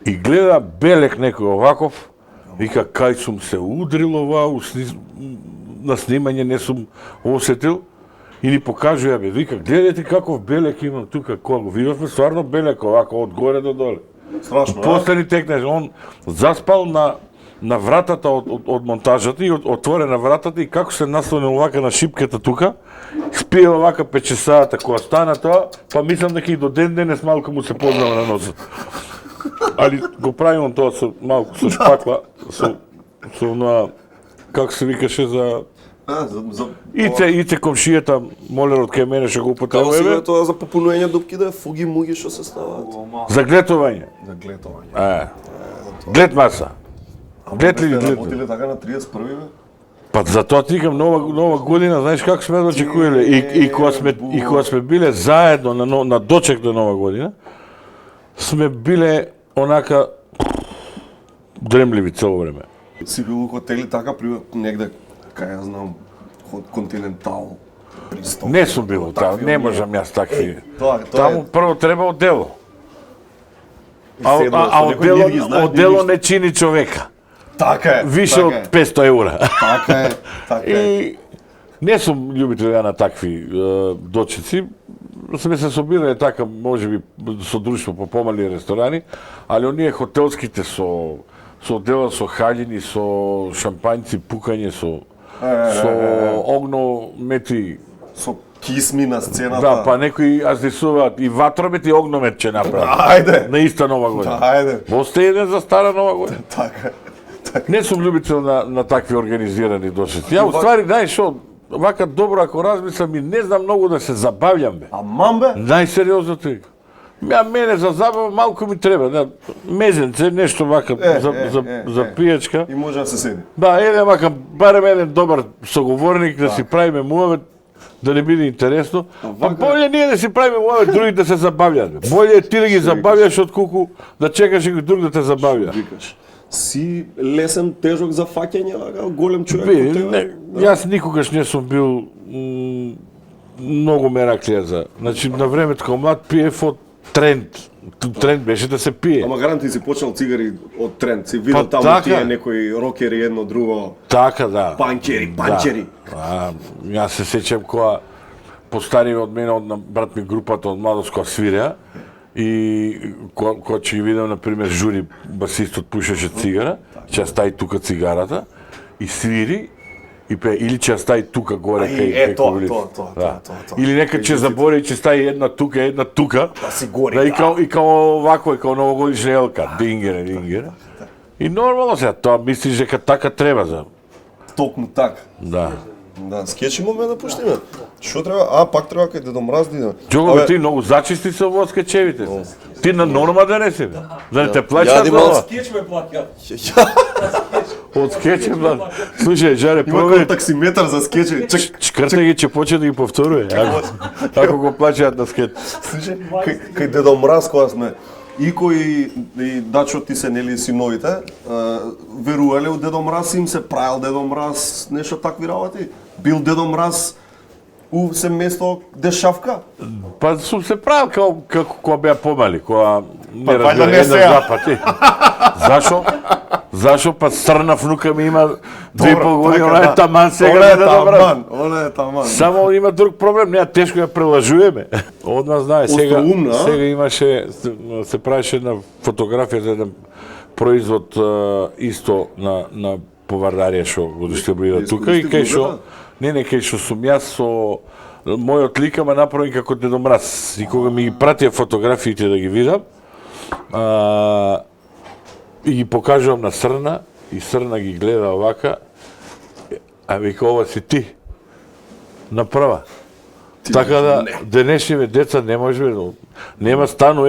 и гледа белек некој оваков. Вика, кај сум се удрил ова, на снимање не сум осетил. И ни покажува, бе, вика, гледате каков белек имам тука, кога го видовме, стварно белек овако, од горе до доле. Страшно, После ни текнеш, он заспал на вратата од монтажата и отворена вратата и како се наслонил овака на шипката тука, спие овака 5 часата, кога стана тоа, па мислам дека и до ден денес малку му се познава на носот. Али го правим тоа со малку со шпакла, со на како се викаше за Ице комшијата молерот кај мене што го Како употребува. си бе тоа за попунување дупки да е фуги муги што се ставаат? За глетување. За глетување. Глед маса. Глед ли глед? Работиле така на 31 бе? Па затоа ти викам нова година, знаеш како сме дочекувале и кога сме биле заедно на дочек до нова година, сме биле онака дремливи цело време. Си бил у хотели така при негде кај ја знам континентал пристап. Не сум бил таму, не можам јас такви. Тоа Таму прво треба одело. А некој одело не чини човека. Така е. Више од 500 евра. Така е. И не сум љубител ја на такви дочици. Сме се собирале така, можеби со друштво по помали ресторани, али оние хотелските со одела со хаљини, со шампањци, пукање, со огномети. Со кисми на сцената. Да, па некои аздисуваат и ватромет и огномет ќе направат. Ајде. На иста нова година. Ајде. Осте еден за стара нова година. Така. Не сум љубител на такви организирани дошици. Ја уствари, знаеш што, вака добро ако размислам и не знам многу да се забавljам бе. А мам бе? Најсериозното е. Мене за забава малку ми треба, да, мезенце, нешто вака за пијачка. И може да се седи. Да, еден вака, барем еден добар соговорник да си правиме муавет, да не биде интересно. А боле ние да си правиме муавет, други да се забавljат. Бе. Боле е ти да ги забавljаш отколку да чекаш и друг да те забавља. Си лесен, тежок за фаќање, вака голем човек. Јас никогаш не сум бил многу мераклија за. Значи на времето кога млад пиев од тренд. Тренд беше да се пие. Ама гаранти си почнал цигари од тренд. Си видел таму тие некои рокери едно друго. Така да. Панчери. Јас се сеќам кога постари од мене, од брат ми групата од младост која свиреа, И кога ќе ги видам, например, Жури, басистот пушеше цигара, ќе ја стави тука цигарата и свири, и пее, или ќе ја стави тука горе кај тоа. Или нека ќе забори и ќе стави една тука, Да си гори, и као вако, и као новогодишна елка, дингере. И нормално сега, тоа мислиш дека така треба за... Токму така. Да. Да, скеч имаме да пуштиме. Што треба? Пак треба кај Дедо Мраз да идеме. Джого, ти многу зачисти се во скечевите. Ти на норма да не си, бе. Да не те плаќаат за ова. Скеч ме платят. Од скече, брат. Слушај, Жаре, Има провери. таксиметар за скечеви. Чкрта ги, ќе почне да ги повторува. Ако го плаќаат на скеч. Слушај, кај Дедо Мраз кога сме, Ико и Дачо, ти се нели синовите, верувале у Дедо Мраз, им се правил Дедо Мраз, нешто такви работи? Бил Дедо Мраз у семејство дешавка? Па сум се правил како кога беа помали, кога не вајда разбира не една сега. запати. Зашо? Зашо? Па срна внука ми има 2,5 години, она е таман сега не да добра. Она е таман. Само има друг проблем, неа тешко ја прелажуваме. Одма знае, сега имаше, се правеше една фотографија за еден производ исто на повардарија што го дистрибуира тука и кај што кај што сум јас со мојот лик ама направен како Дедо Мраз. И кога ми ги пратија фотографиите да ги видам, и ги покажувам на Срна, и Срна ги гледа овака, а вика, ова си ти. Направа. Така да, денешниве деца не може, нема стану,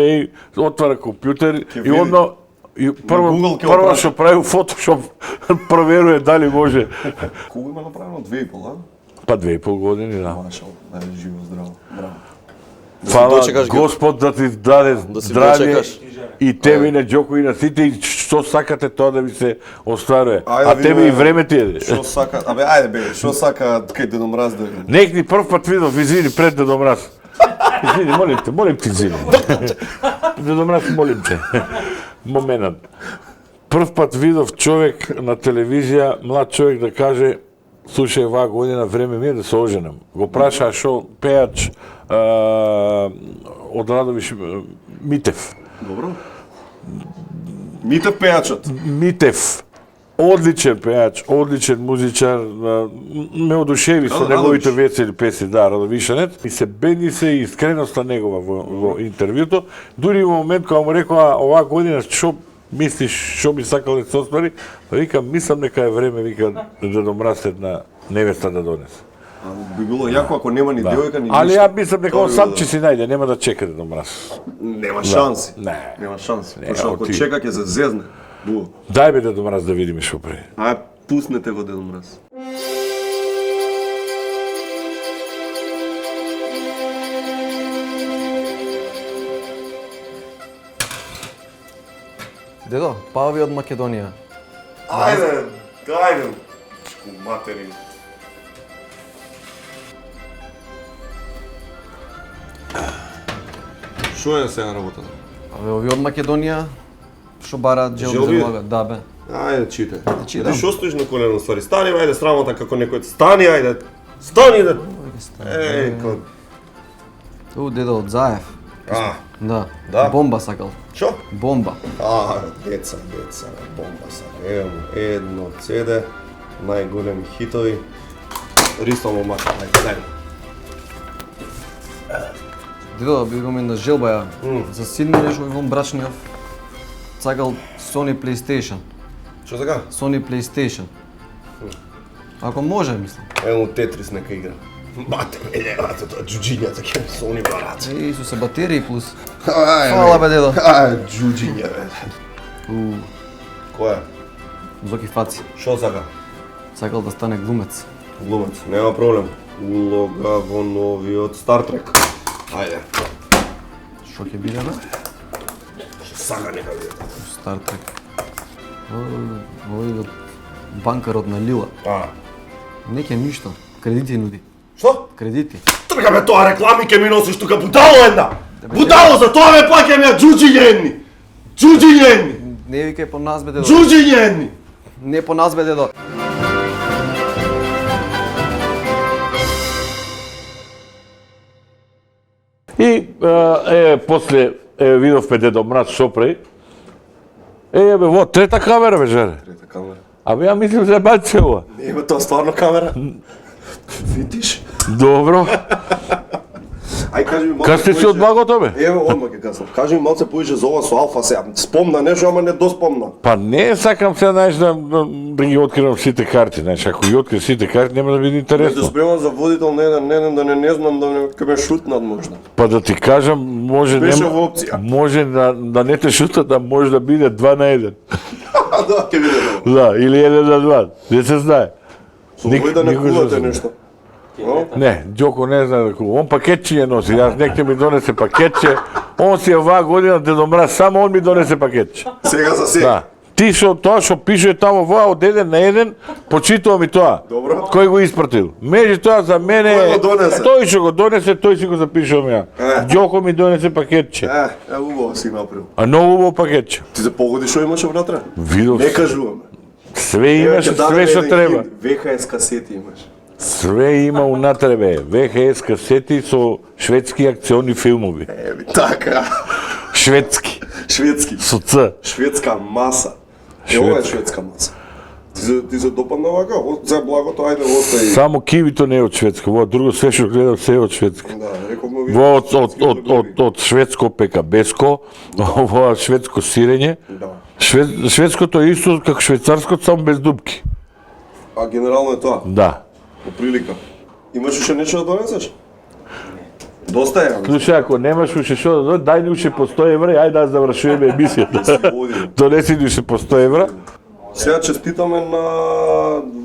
отвара компјутер и одно, прво што прави у Фотошоп, проверува дали може. Кога има направено 2,5, а? Па 2,5 години, да. Машал, живо, здраво. Браво. Фала Господ да ти даде здравје и тебе и на Џоко и на сите и што сакате тоа да ви се остварува. А тебе и време ти е. Што сака? Ајде бе, што сака кај Дедо Мраз да види? Некни прв пат видов, извини, пред Дедо Мраз. Извини, молим те, извини. Дедо Мраз, молим те. Моментот. Прв пат видов човек на телевизија, млад човек да каже: слушај, оваа година време ми е да се оженам. Го прашаа шо пеач од Радовиш Митев. Добро. Митев пеачот. Митев. Одличен пеач, одличен музичар, ме одушеви со неговите весели песни, да, Радовишанец. И се бедни се и искреноста негова во интервјуто. Дури во момент кога му рекоа оваа година што мислиш, што би сакал да се оствари, викам, мислам дека е време, вика, Дедо Мраз една невеста да донесе. Би било јако ако нема ни девојка ни ништо. Али ја мислам дека он сам ќе си најде, нема да чека Дедо Мраз. Нема шанси. Не. Нема шанси. Пошто ако чека ќе се зезне. Дај бе Дедо Мраз да видиме што прави. Пуснете го Дедо Мраз. Дедо, Пави од Македонија. Ајде, матери. Шо е сега работата? Абе, ови од Македонија, што бараат желби за мога, да бе. Ајде, читай. Читам. Ти шо стоиш на колено, ствари? Стани, ајде, срамота како некој. Стани, ајде. Стани, да. Дедо, од Заев. Да. Бомба сакал. Шо? Бомба. Деца, бомба сакал. Ево, едно CD, најголеми хитови. Ристо момак, ајде. Дедо, би имам една желба ја. За син ми нешто Ивон Брачниов сакал Sony PlayStation. Што така? Sony PlayStation. Ако може, мислам. Едно Тетрис нека игра. Бате, елевате тоа джуџињата ке Sony барат. Исусе, батерии плюс. Фала бе, дедо. Джуџиња бе. Која? Зоки Фаци. Што сака? Сакал да стане глумец. Глумец, нема проблем. Улога во новиот Star Trek. Ајде. Што ќе биде, бе? Што сака нека биде. Star Trek. Овој банкарот на Лила. Не ќе ништо. Кредити нуди. Што? Кредити. Трга бе тоа реклами ке ми носиш тука, будало една! Будало, за тоа ме плаќам ја джуџиња едни! Джуџиња едни! Не викај по нас бе, дедо. Джуџиња едни! Не по нас бе, дедо. И после видовме Дедо Мраз шо прави. Бе, во, трета камера, бе, жаре. Трета камера. Абе, ја мислим за бацела. Не, тоа стварно камера. Видиш? Добро. Ај кажи ми малку. Кај сте си од благото, бе? Ево, одма ќе кажам. Кажи ми малце поише за ова со алфа сега. Спомна нешто, ама не доспомна. Па не сакам сега, знаеш, да ги откривам сите карти, знаеш, ако ги открив сите карти, нема да биде Не интересно. да спремам за водител на еден ден, да не знам, да ме ме шутнат можда. Па да ти кажам, може Беше нема, во опција. може да не те шутат, а може да биде 2 на 1. Да, ќе биде добро. Да, или 1 на 2, не се знае. Со кој да не никој кувате знае. нешто. Не, Ѓоко не знае да кува. Он пакетче ја носи, јас некој ми донесе пакетче, он си оваа година Дедо Мраз, само он ми донесе пакетче. Сега за сега. Да. Ти тоа што пише тамо во од 1 на 1, почитувам и тоа. Добро. Кој го испратил? Меѓутоа за мене Кој го донесе? тој што го донесе, тој си го запишувам ја. Ѓоко ми донесе пакетче. Убаво си направил. А многу убаво пакетче. Ти се погоди што имаше внатре? Видов. Не кажуваме. Све имаше, све што треба. ВХС касети имаш. Све има унатре бе. ВХС касети со шведски акциони филмови. Така. Шведски. Шведски. Со Ц. Шведска маса. Ова е шведска маса. Ти се допадна вака? За благото, ајде, остај. Само кивито не е од Шведска, во друго све што гледам се е од Шведска. Да, рековме ви. Во од шведско пекабеско, во шведско сирење. Да. Шведското е исто како швейцарското, само без дупки. А генерално е тоа? Да. По прилика. Имаш уште нешто да донесеш? Доста е. Слушај, ако немаш уште што да дај ни уште по 100 евра, ајде да завршуваме емисијата. Донеси ни уште по 100 евра. Сега честитаме на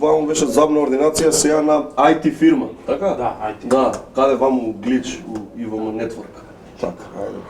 вам беше забна ординација сега на IT фирма. Така? Да, IT. Да, каде вам глич у Ивомо Network. Така, ајде.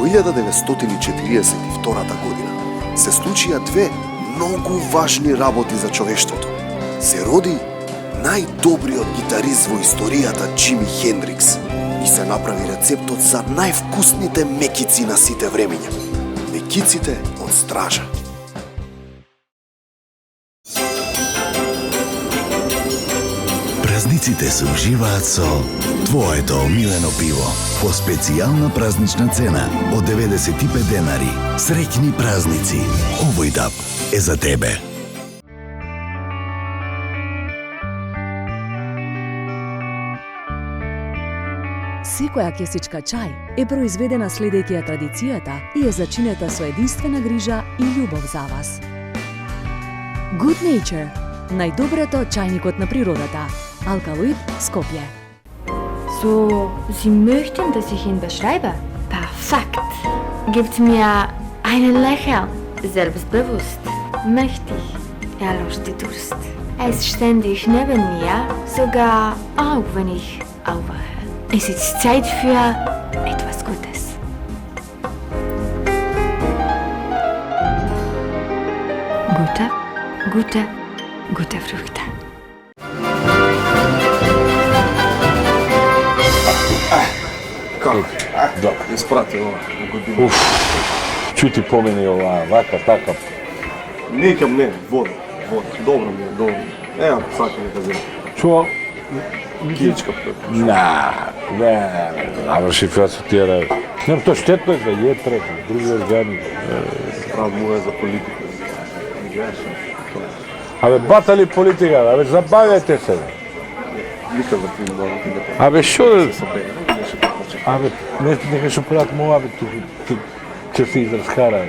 Во 1942 година се случија две многу важни работи за човештвото. Се роди најдобриот гитарист во историјата Џими Хендрикс и се направи рецептот за највкусните мекици на сите времиња. Мекиците од Стража. Разлиците се уживаат со твоето омилено пиво по специјална празнична цена од 95 денари. Среќни празници. Овој даб е за тебе. Секоја кесичка чај е произведена следејќи ја традицијата и е зачинета со единствена грижа и љубов за вас. Good Nature, најдоброто чајникот на природата. Алкалоид, Скопје. So, Sie möchten, dass ich ihn beschreibe? Perfekt. Gibt mir einen Lächeln. Selbstbewusst. Mächtig. Er löscht die Durst. Er ist ständig neben mir, sogar auch wenn ich aufwache. Es ist Zeit für etwas Gutes. Gute Früchte. Како? Да. Испрати ова година. Чути помени ова, вака, така. Некам не, вода. Добро ми е, добро. Ева, сакам да кажем. Чува? Кичка. Наврши тоа со тие работи. Нем, тоа штетно е за јетра, за други органи. Рад му е за политика. Абе, батали политика, абе, забавете се. Никад да ти морам да... Абе, шо да... Абе, нека шо прават му, абе, ќе се изразхара.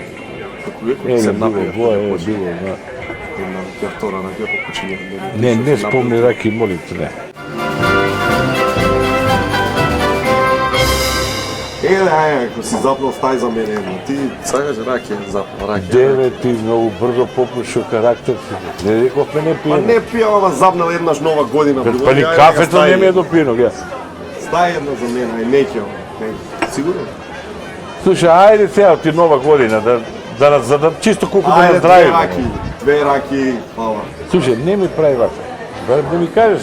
Се напија. Било, да. Една втора на гео почине. Не спомни раки, молим те, не. Ако си запнал, стай за мене едно. Ти сакаш раки, запнал раки. Деве, ти многу брзо попушо карактер си. Не рековме не пиеме. Па не пијам, ама запнал еднаш нова година. Па ни кафето не ми е допино, гледа. Стай една за мене, ај не ќе. Сигурно? Слушай, ајде сега ти нова година, да чисто колку да наздравиме. Две раки, фала. Слушай, не ми прави вака. Барем да ми кажеш,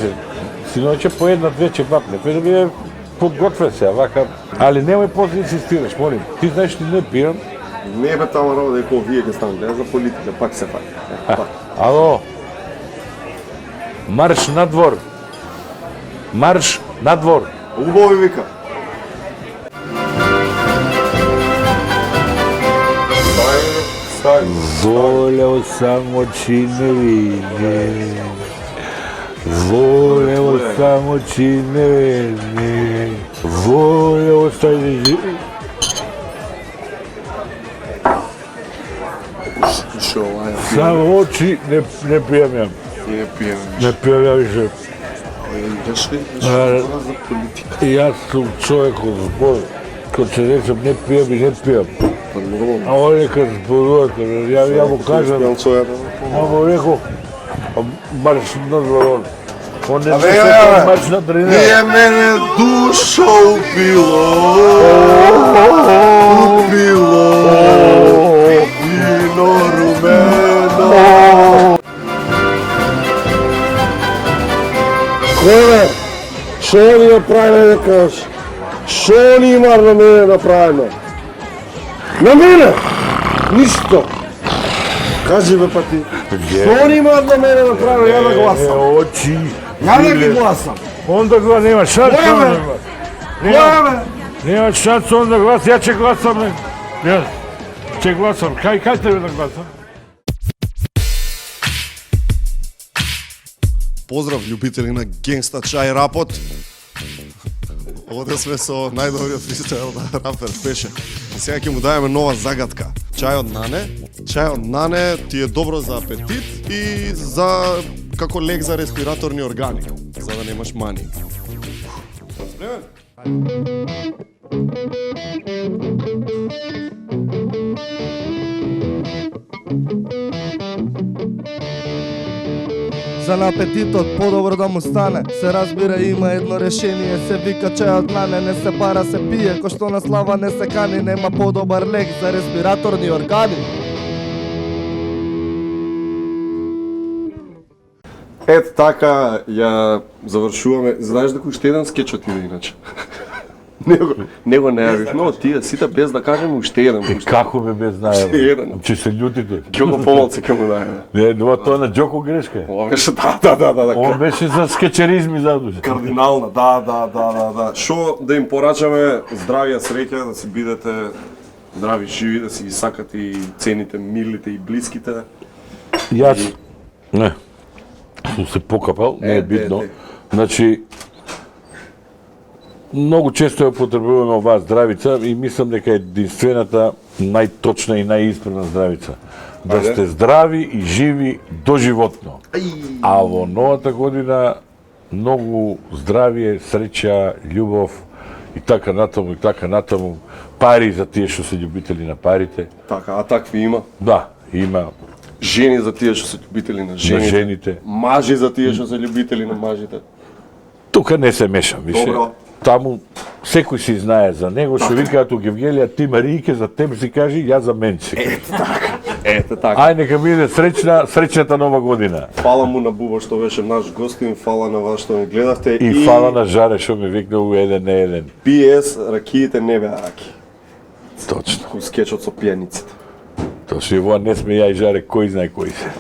синоќе по една-две ќе вапне, да ми е подготвен се, вака. Али немој после инсистираш, молим. Ти знаеш ти не пијам. Не бе тама рода дека вие ќе станат, гледа за политика, пак се пак. Ало, марш на двор. Марш на двор. Убаво ви вика. Волео само чи не види. Волео само чи не види. Волео стаји. Само очи не пијам ја. Не пијам ја више. Јас сум човек од збор, кој се речем не пијам и не пијам. А он кога зборуват, ја му кажам, а му рекол, марш на двор. Он не се марш на тренер. Nije mene duša ubilo, vino rumeno. Леле, шо ни направиле да кажеш? Шо ни има на мене направено? На мене? Ништо. Кажи бе па ти. Шо ни има на мене направено? Ја да гласам. Очи. Ја да ги гласам. Онда го нема шанс. Која бе? Нема шанс он да гласа, ја ќе гласам. Јас ќе гласам. Кај тебе да гласам? Поздрав, љубители на генгста чај рапот. Овде сме со најдобриот фристайл рапер Пеше. Сега ќе му дајаме нова загадка. Чајот нане ти е добро за апетит и за како лек за респираторни органи, за да немаш мани. Спремен? За на апетитот подобро да му стане. Се разбира има едно решение, се вика чајот нане, не се пара се пие, кој што на слава не се кани, нема подобар лек за респираторни органи. Ет така ја завршуваме. Знаеш дека уште еден скеч отиде иначе. Него не јавив, но тие сите без да кажеме уште еден. Како бе без Уште најава? еден. Че се љутите. Ѓоко помалце ке му дајме. Не, тоа на Џоко грешка. Ова беше да. Ова беше за скечеризми задуж. Кардинална, да. Шо да им порачаме здравија, среќа, да си бидете здрави, живи, да си ги сакате и цените милите и блиските. Јас не. Сум се покапал, не е битно. Значи многу често ја потребуваме оваа здравица и мислам дека е единствената најточна и најисправна здравица. Да сте здрави и живи доживотно. А во новата година многу здравие, среќа, љубов и така натаму, пари за тие што се љубители на парите. Така, а такви има? Да, има. Жени за тие што се љубители на жените. Мажи за тие што се љубители на мажите. Тука не се мешам више. Добро. Таму секој си знае за него, што викаат у Гевгелија, ти Маријке за тебе си кажи, ја за мен си. Ете така. Ај нека биде среќната нова година. Фала му на Буба што беше наш гостин, фала на вас што ме гледавте и фала на Жаре што ме викна у еден на еден. PS ракиите не беа раки. Точно. У скечот со пијаниците. Точно и во не сме ја и Жаре, кој знае кој се.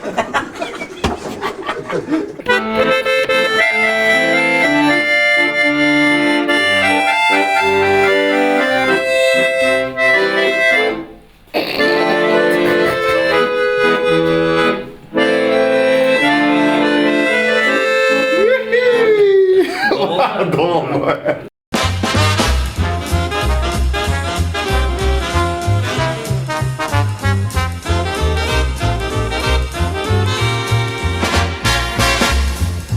Domo je.